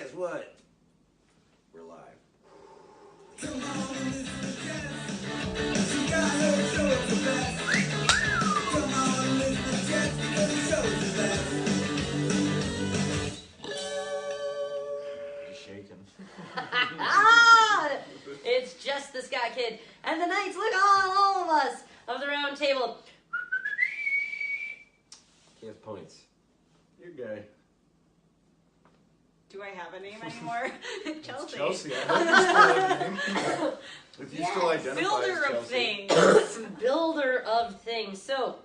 guess what? We're live. Come on and listen to Jess. She got her show at the best. Come on and listen to Jess because the show is the best. He's shaking. It's just the Sky Kid and the Knights. Look, all of us of the round table. He has points. You're gay. Do I have a name anymore? Chelsea. Chelsea. I hope you still have a name. If you still identify Builder as of Chelsea. things. Builder of things. So,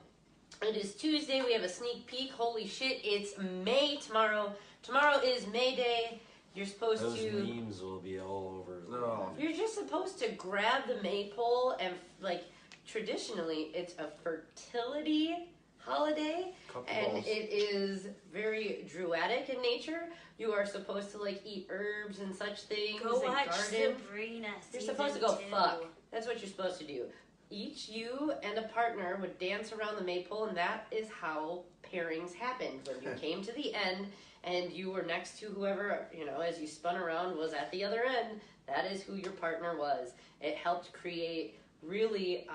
it is Tuesday. We have a sneak peek. Holy shit, it's May tomorrow. Tomorrow is May Day. You're supposed Those to... memes will be all over. No. You're just supposed to grab the maypole and, like, traditionally, it's a fertility holiday. And it is very druidic in nature. You are supposed to, like, eat herbs and such things. Go and watch garden. Sabrina. You're supposed to go fuck. That's what you're supposed to do. Each you and a partner would dance around the maypole, and that is how pairings happened. When you came to the end and you were next to whoever, you know, as you spun around was at the other end, that is who your partner was. It helped create really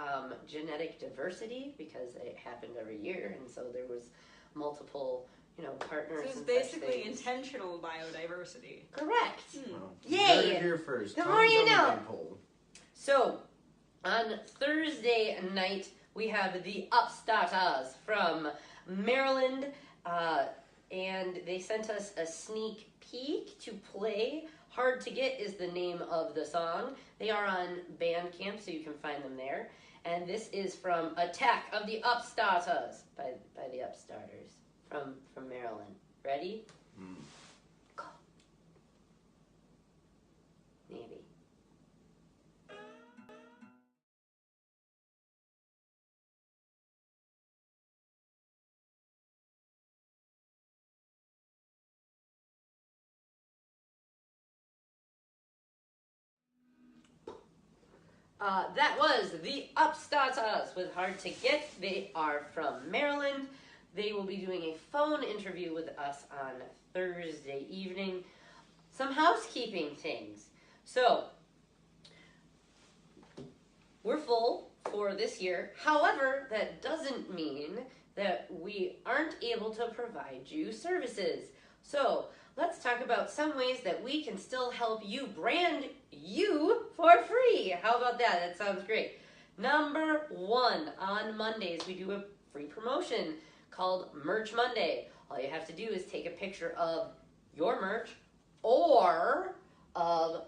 genetic diversity because it happened every year, and so there was multiple, you know, partners. So it's and basically such things. intentional biodiversity. Correct. Well, Yay! You heard it here first. The Tom's more you on the know. maypole. So, on Thursday night, we have the Upstarters from Maryland, and they sent us a sneak peek to play. Hard to Get is the name of the song. They are on Bandcamp, so you can find them there. And this is from Attack of the Upstarters by the Upstarters from Maryland. Ready? Go. Maybe. That was the Upstarters with Hard to Get. They are from Maryland. They will be doing a phone interview with us on Thursday evening. Some housekeeping things. So, we're full for this year. However, that doesn't mean that we aren't able to provide you services. So, let's talk about some ways that we can still help you brand you for free. How about that? That sounds great. Number one, on Mondays, we do a free promotion called Merch Monday. All you have to do is take a picture of your merch or of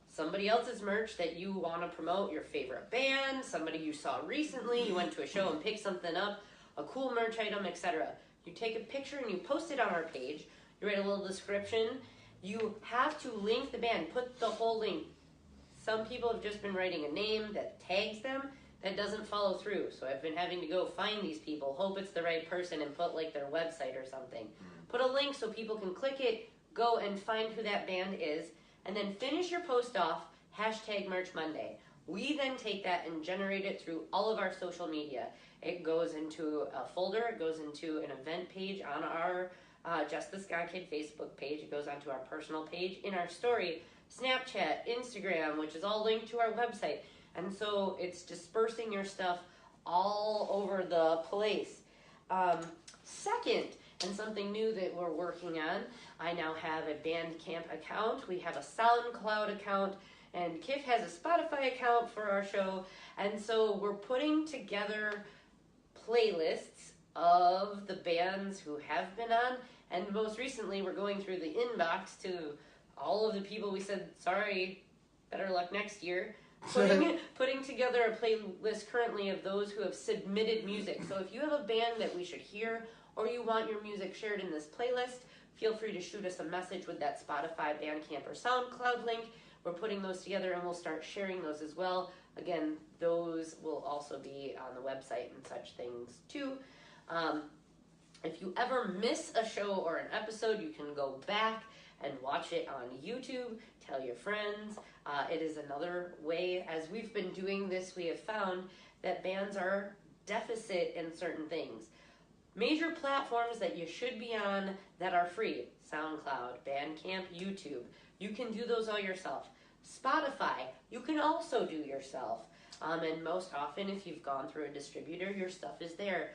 somebody else's merch that you want to promote, your favorite band, somebody you saw recently, you went to a show and picked something up, a cool merch item, etc. You take a picture and you post it on our page. You write a little description. You have to link the band. Put the whole link. Some people have just been writing a name that tags them. That doesn't follow through. So I've been having to go find these people, hope it's the right person, and put like their website or something. Put a link so people can click it, go and find who that band is, and then finish your post off, #Merch Monday. We then take that and generate it through all of our social media. It goes into a folder. It goes into an event page on our Just the Sky Kid Facebook page. It goes onto our personal page, in our story, Snapchat, Instagram, which is all linked to our website. And so it's dispersing your stuff all over the place. Second, and something new that we're working on, I now have a Bandcamp account. We have a SoundCloud account, and Kif has a Spotify account for our show. And so we're putting together playlists of the bands who have been on. And most recently, we're going through the inbox to all of the people we said, sorry, better luck next year. Putting together a playlist currently of those who have submitted music. So if you have a band that we should hear, or you want your music shared in this playlist, feel free to shoot us a message with that Spotify, Bandcamp, or SoundCloud link. We're putting those together and we'll start sharing those as well. Again, those will also be on the website and such things too. If you ever miss a show or an episode, you can go back and watch it on YouTube. Tell your friends. It is another way. As we've been doing this, we have found that bands are deficit in certain things. Major platforms that you should be on that are free: SoundCloud, Bandcamp, YouTube. You can do those all yourself. Spotify, you can also do yourself. And most often, if you've gone through a distributor, your stuff is there.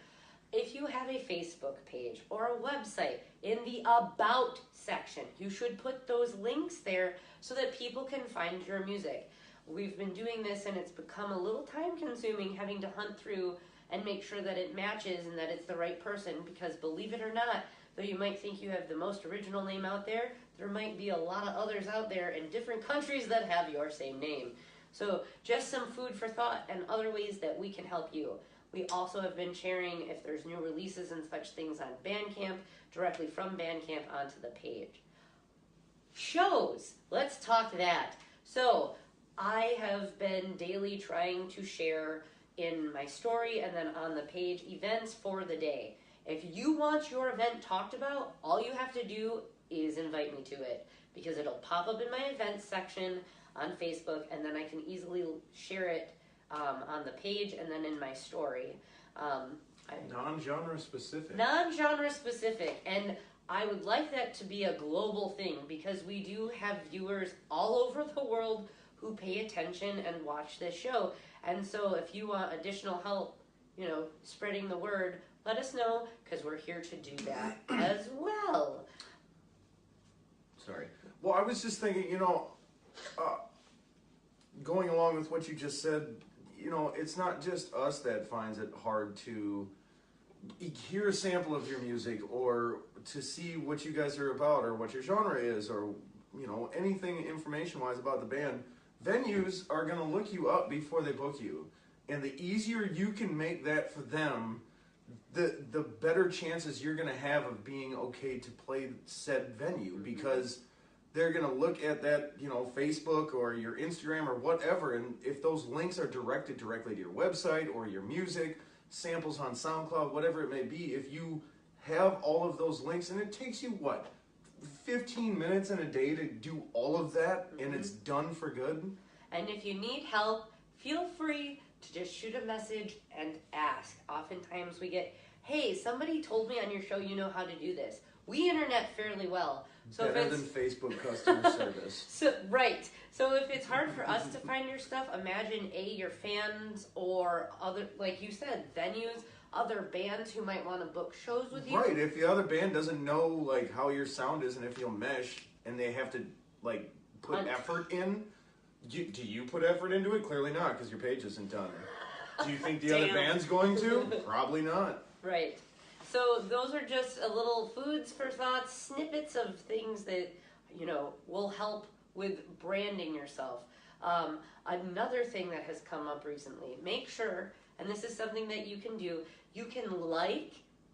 If you have a Facebook page or a website, in the About section, you should put those links there so that people can find your music. We've been doing this and it's become a little time consuming having to hunt through and make sure that it matches and that it's the right person, because believe it or not, though you might think you have the most original name out there, there might be a lot of others out there in different countries that have your same name. So just some food for thought and other ways that we can help you. We also have been sharing if there's new releases and such things on Bandcamp, directly from Bandcamp onto the page. Shows, let's talk that. So I have been daily trying to share in my story and then on the page events for the day. If you want your event talked about, all you have to do is invite me to it, because it'll pop up in my events section on Facebook, and then I can easily share it on the page and then in my story. Non-genre specific. Non-genre specific, and I would like that to be a global thing, because we do have viewers all over the world who pay attention and watch this show. And so if you want additional help, spreading the word, let us know, because we're here to do that as well. Sorry. Well, I was just thinking, going along with what you just said, it's not just us that finds it hard to hear a sample of your music or to see what you guys are about or what your genre is or, anything information-wise about the band. Venues are going to look you up before they book you. And the easier you can make that for them, the better chances you're going to have of being okay to play said venue, because they're going to look at that, Facebook or your Instagram or whatever, and if those links are directed directly to your website or your music, samples on SoundCloud, whatever it may be, if you have all of those links, and it takes you, 15 minutes in a day to do all of that, and it's done for good? And if you need help, feel free to just shoot a message and ask. Oftentimes we get, hey, somebody told me on your show you know how to do this. We internet fairly well. So Better than Facebook customer service. Right. So if it's hard for us to find your stuff, imagine your fans or other, like you said, venues, other bands who might want to book shows with you. Right. If the other band doesn't know how your sound is and if you'll mesh, and they have to put effort in, do you put effort into it? Clearly not, because your page isn't done. Do you think the other band's going to? Probably not. Right. So those are just a little foods for thought, snippets of things that, will help with branding yourself. Another thing that has come up recently, make sure, and this is something that you can do, you can like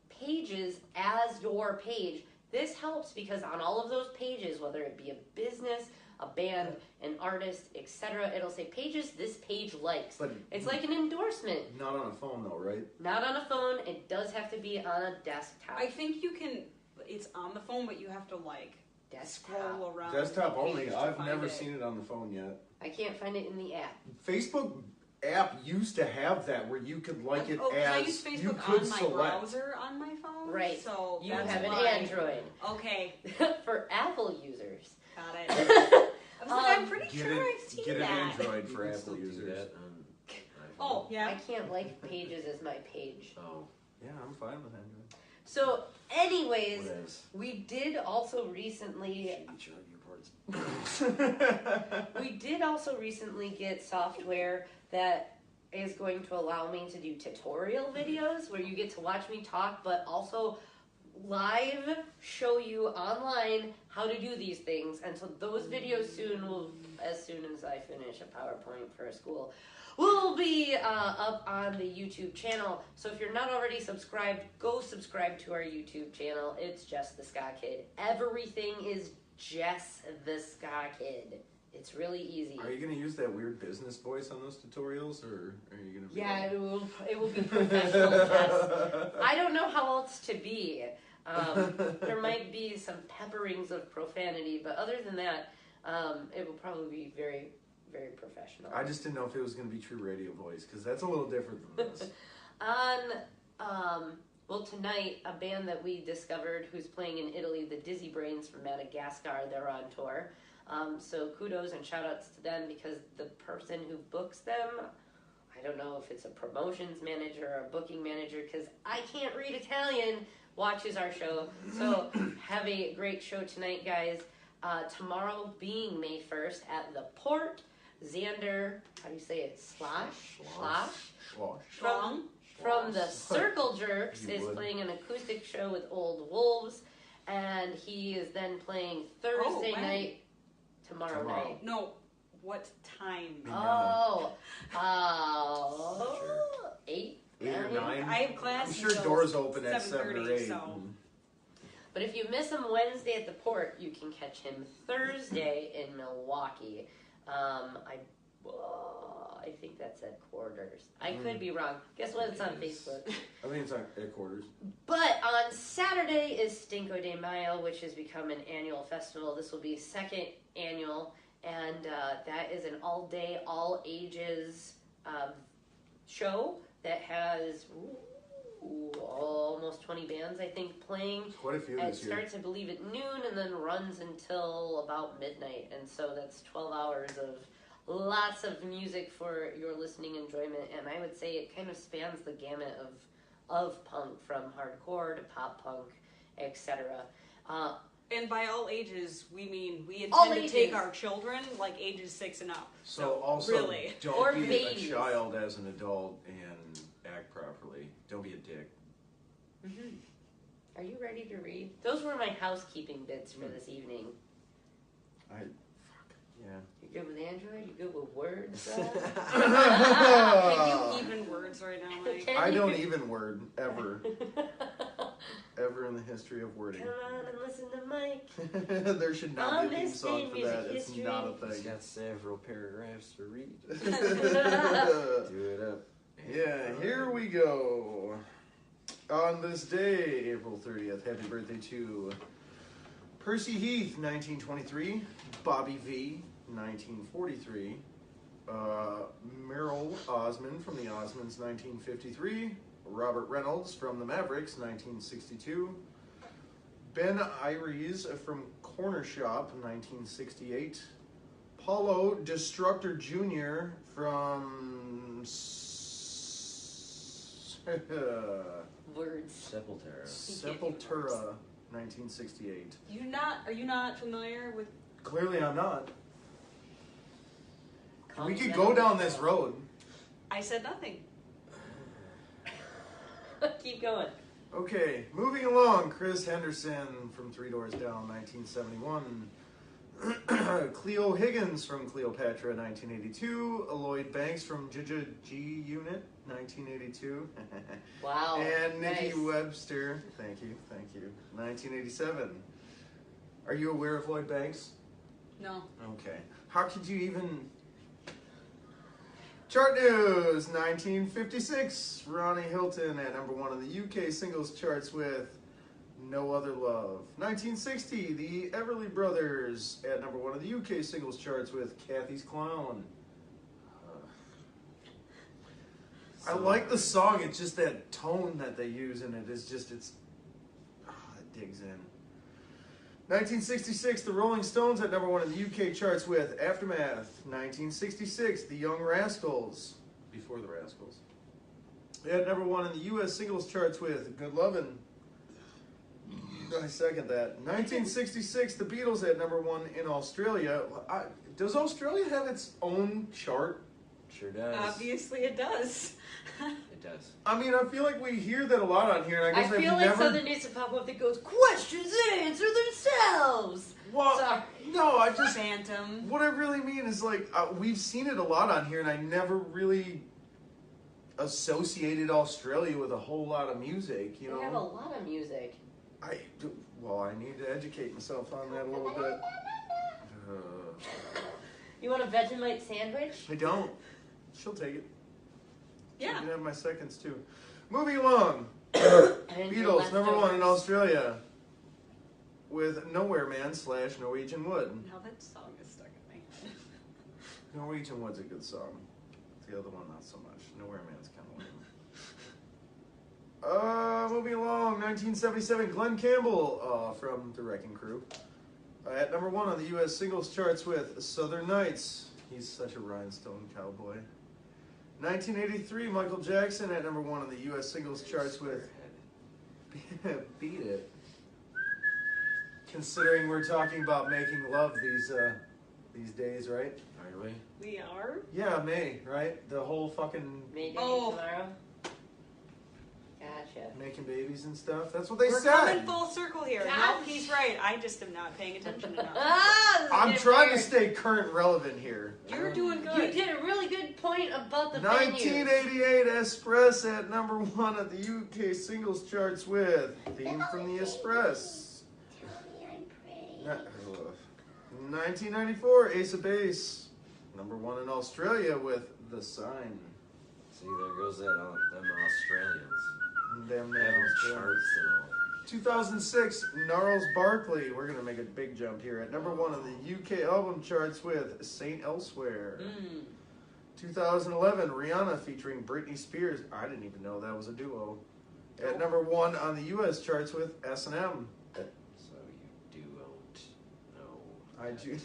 pages as your page. This helps because on all of those pages, whether it be a business, a band, an artist, etc., it'll say pages this page likes. But it's like an endorsement. Not on a phone though, right? Not on a phone. It does have to be on a desktop. I think you can, it's on the phone, but you have to scroll around. Desktop the only. page to I've find never it. seen it on the phone yet. I can't find it in the app. Facebook app used to have that where you could like it as I use Facebook you could on my select. browser on my phone. Right. So You that's have an why. Android. Okay. For Apple users. Got it. I'm pretty Get sure it, I've seen get an that. Android You for can Apple still do users. that on iPhone. Oh, yeah. I can't like pages as my page. Oh, Yeah, I'm fine with Android. So, anyways, whatevs. we did also recently Shady charging ports. we did also recently get software that is going to allow me to do tutorial videos where you get to watch me talk, but also live show you online how to do these things. And so those videos soon will, as soon as I finish a PowerPoint for a school, will be up on the YouTube channel. So if you're not already subscribed, go subscribe to our YouTube channel. It's Jess the Ska Kid. Everything is Jess the Ska Kid. It's really easy. Are you going to use that weird business voice on those tutorials, or are you going to be Yeah, it will be professional, Jess. I don't know how else to be. There might be some pepperings of profanity, but other than that, it will probably be very, very professional. I just didn't know if it was going to be true radio voice, because that's a little different than this. On Well, tonight, a band that we discovered who's playing in Italy, the Dizzy Brains from Madagascar, they're on tour. So kudos and shout outs to them because the person who books them, I don't know if it's a promotions manager or a booking manager because I can't read Italian, watches our show. So have a great show tonight, guys. Tomorrow being May 1st at the Port, Xander, how do you say it? Slosh? Strong. From the Circle Jerks You is would. playing an acoustic show with Old Wolves, and he is then playing Thursday when? night, tomorrow night. No, what time? Oh, Sure. 8? 8 or 9. I have class I'm sure until doors open at 7 or 7:30, 8. so. But if you miss him Wednesday at the Port, you can catch him Thursday in Milwaukee. I think that's at Quarters. I could be wrong. Guess what? It's on Facebook. I think it's on headquarters. But on Saturday is Cinco de Mayo, which has become an annual festival. This will be second annual, and that is an all-day, all-ages show that has almost 20 bands, I think, playing. There's quite a few It this year. starts, I believe, at noon and then runs until about midnight, and so that's 12 hours of lots of music for your listening enjoyment. And I would say it kind of spans the gamut of punk, from hardcore to pop punk, etc. And by all ages, we mean we All intend to ages. take our children like ages 6 and up. So also, really. don't Or be babies. a child as an adult and act properly. Don't be a dick. Are you ready to read? Those were my housekeeping bits for this evening. Yeah. You good with Android? You good with words? Can you even words right now, Mike? Can I you- don't even word, ever. Ever in the history of wording. Come on and listen to Mike. There should not On be a theme this song day for music that. It's history. not a He's thing. got several paragraphs to read. Yeah, Do it up. here we go. On this day, April 30th, happy birthday to Percy Heath, 1923, Bobby V, 1943, Merrill Osmond from the Osmonds, 1953, Robert Reynolds from the Mavericks, 1962, Ben Iries from Corner Shop, 1968, Paulo Destructor Jr. from Words. Sepultura, 1968. Are you not familiar with? Clearly I'm not. Calm We could down. go down this road. I said nothing. Keep going. Okay, moving along. Chris Henderson from Three Doors Down, 1971. Cleo Higgins from Cleopatra, 1982. Lloyd Banks from G Unit, 1982. Wow. And Nikki nice. Webster, thank you, 1987. Are you aware of Lloyd Banks? No. Okay. How could you even... Chart news, 1956. Ronnie Hilton at number 1 on the UK singles charts with No Other Love. 1960, the Everly Brothers at number 1 on the UK singles charts with Kathy's Clown. I like the song, it's just that tone that they use in it is just, it digs in. 1966, the Rolling Stones at number 1 in the UK charts with Aftermath. 1966, the Young Rascals, before the Rascals, at number 1 in the US singles charts with Good Lovin'. I second that. 1966, the Beatles at number 1 in Australia. Does Australia have its own chart? Sure does. Obviously, it does. It does. I mean, I feel like we hear that a lot on here, and I I guess feel I've like never... something needs to pop up that goes, questions answer themselves. Well, Sorry. no, I just... Phantom. What I really mean is, like, we've seen it a lot on here, and I never really associated Australia with a whole lot of music, you They have a know? lot of music. I need to educate myself on that a little bit. You want a Vegemite sandwich? I don't. She'll take it. She Yeah. can have my seconds, too. Moving along. And your Beatles, number 1 in leftovers. Australia. With Nowhere Man / Norwegian Wood. Now that song is stuck in my head. Norwegian Wood's a good song. The other one, not so much. Nowhere Man's kind of Moving along, 1977, Glenn Campbell from The Wrecking Crew. At number 1 on the U.S. singles charts with Southern Nights. He's such a rhinestone cowboy. 1983, Michael Jackson at number 1 on the U.S. singles charts with Beat It. Considering we're talking about making love these days, right? Are we? We are? Yeah, May, right? The whole fucking Mayday Oh. tomorrow. Gotcha. making babies and stuff. That's what they We're said. coming full circle here. No, Gosh. he's right. I just am not paying attention enough. Ah, this is I'm getting trying to weird. stay current relevant here. You're doing good. You did a really good point about the venue. 1988, Express at number 1 at the UK singles charts with Theme from the Express. 1994, Ace of Base, number 1 in Australia with The Sign. See, there goes them Australians. Damn They have nails, charts and all. 2006, Gnarls Barkley. We're gonna make a big jump here at number 1 on the UK album charts with Saint Elsewhere. 2011, Rihanna featuring Britney Spears. I didn't even know that was a duo. At number 1 on the US charts with S&M. So you don't know. I do.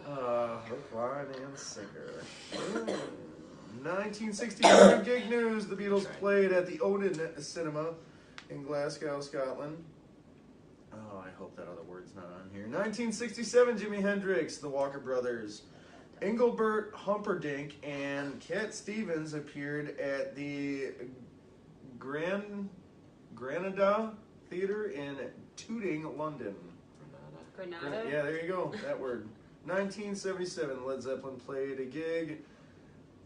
Hook, line, and sinker. 1962 gig news. The Beatles played at the Odeon Cinema in Glasgow, Scotland. Oh, I hope that other word's not on here. 1967, Jimi Hendrix, the Walker Brothers, Engelbert Humperdinck, and Cat Stevens appeared at the Granada Theatre in Tooting, London. Granada. Yeah, there you go. That word. 1977, Led Zeppelin played a gig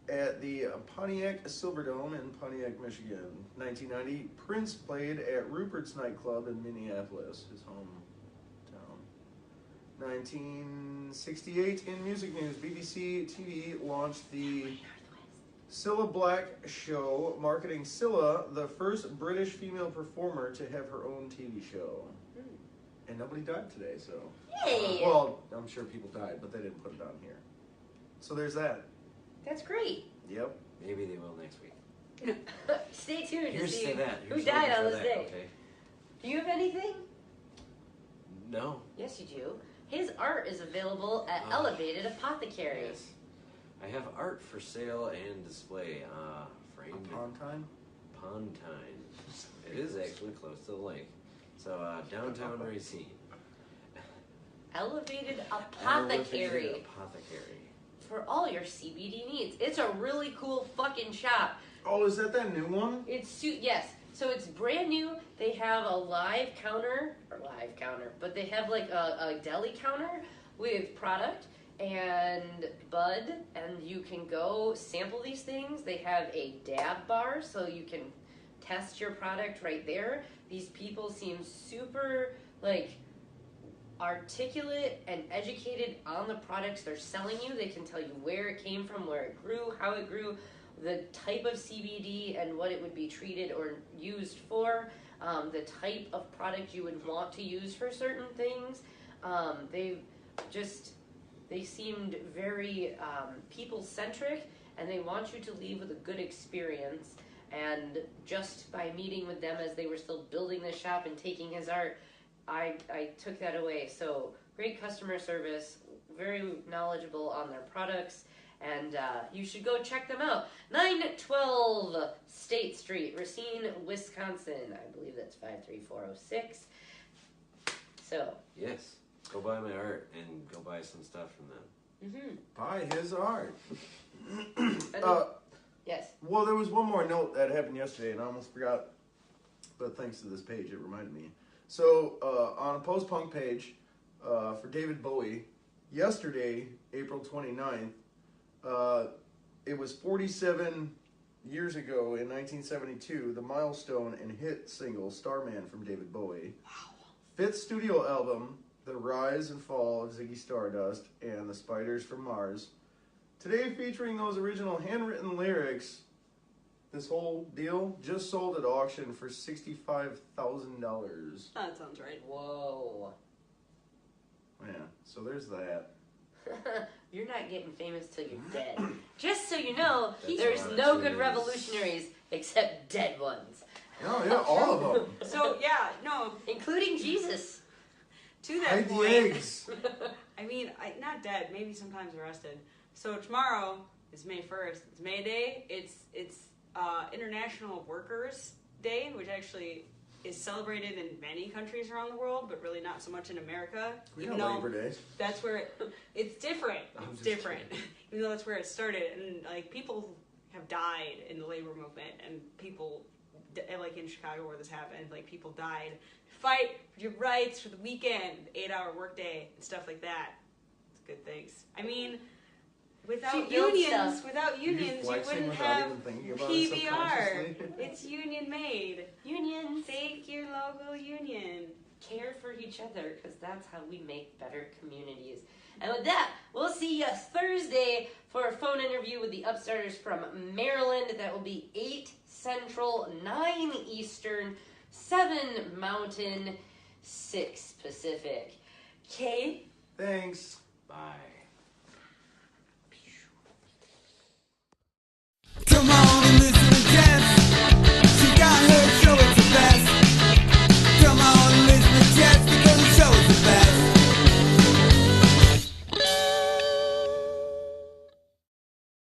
at the Pontiac Silverdome in Pontiac, Michigan. 1990, Prince played at Rupert's nightclub in Minneapolis, his hometown. 1968, in music news, BBC TV launched the Cilla Black Show, marketing Cilla, the first British female performer to have her own TV show. And nobody died today, so. Yay! Well, I'm sure people died, but they didn't put it on here. So there's that. That's great. Yep. Maybe they will next week. Stay tuned to Here's see to that. who Here's died hoping on for this that, day. Okay. Do you have anything? No. Yes, you do. His art is available at Oh. Elevated Apothecary. Yes. I have art for sale and display. Framed On time? Pontine. It is actually close to the lake. So downtown Racine. Elevated Apothecary. Apothecary. For all your CBD needs. It's a really cool fucking shop. Oh, is that new one? Yes. So it's brand new. They have a live counter, but they have like a deli counter with product and bud, and you can go sample these things. They have a dab bar, so you can test your product right there. These people seem super articulate and educated on the products they're selling you. They can tell you where it came from, where it grew, how it grew, the type of CBD and what it would be treated or used for, the type of product you would want to use for certain things. They seemed very people-centric, and they want you to leave with a good experience. And just by meeting with them as they were still building the shop and taking his art, I took that away. So great customer service, very knowledgeable on their products, and you should go check them out. 912 State Street, Racine, Wisconsin. I believe that's 53406. So. Yes. Go buy my art and go buy some stuff from them. Buy his art. Yes. Well, there was one more note that happened yesterday, and I almost forgot, but thanks to this page, it reminded me. So, on a post-punk page for David Bowie, yesterday, April 29th, it was 47 years ago in 1972, the milestone and hit single Starman from David Bowie. Wow. Fifth studio album, The Rise and Fall of Ziggy Stardust and the Spiders from Mars. Today featuring those original handwritten lyrics, this whole deal just sold at auction for $65,000. That sounds right. Whoa. Yeah, so there's that. You're not getting famous till you're dead. Just so you know, That's there's right. no good revolutionaries except dead ones, No, yeah, all of them. So yeah, no. including Jesus. To that Hide the point, eggs. I mean, not dead. Maybe sometimes arrested. So tomorrow is May 1st. It's May Day. It's International Workers Day, which actually is celebrated in many countries around the world, but really not so much in America. We even know though Labor Day. that's where it's different. I'm It's just different, even though that's where it started. And like people have died in the labor movement, and people like in Chicago where this happened, like people died. Fight for your rights for the weekend, 8-hour workday, and stuff like that. It's good things. I mean, without She built unions, stuff. you flexing wouldn't without have even thinking about it PBR. subconsciously. It's union made. Unions. Thank your local union. Care for each other, because that's how we make better communities. And with that, we'll see you Thursday for a phone interview with the Upstarters from Maryland. That will be 8 Central, 9 Eastern, 7 Mountain, 6 Pacific. Kate? Thanks.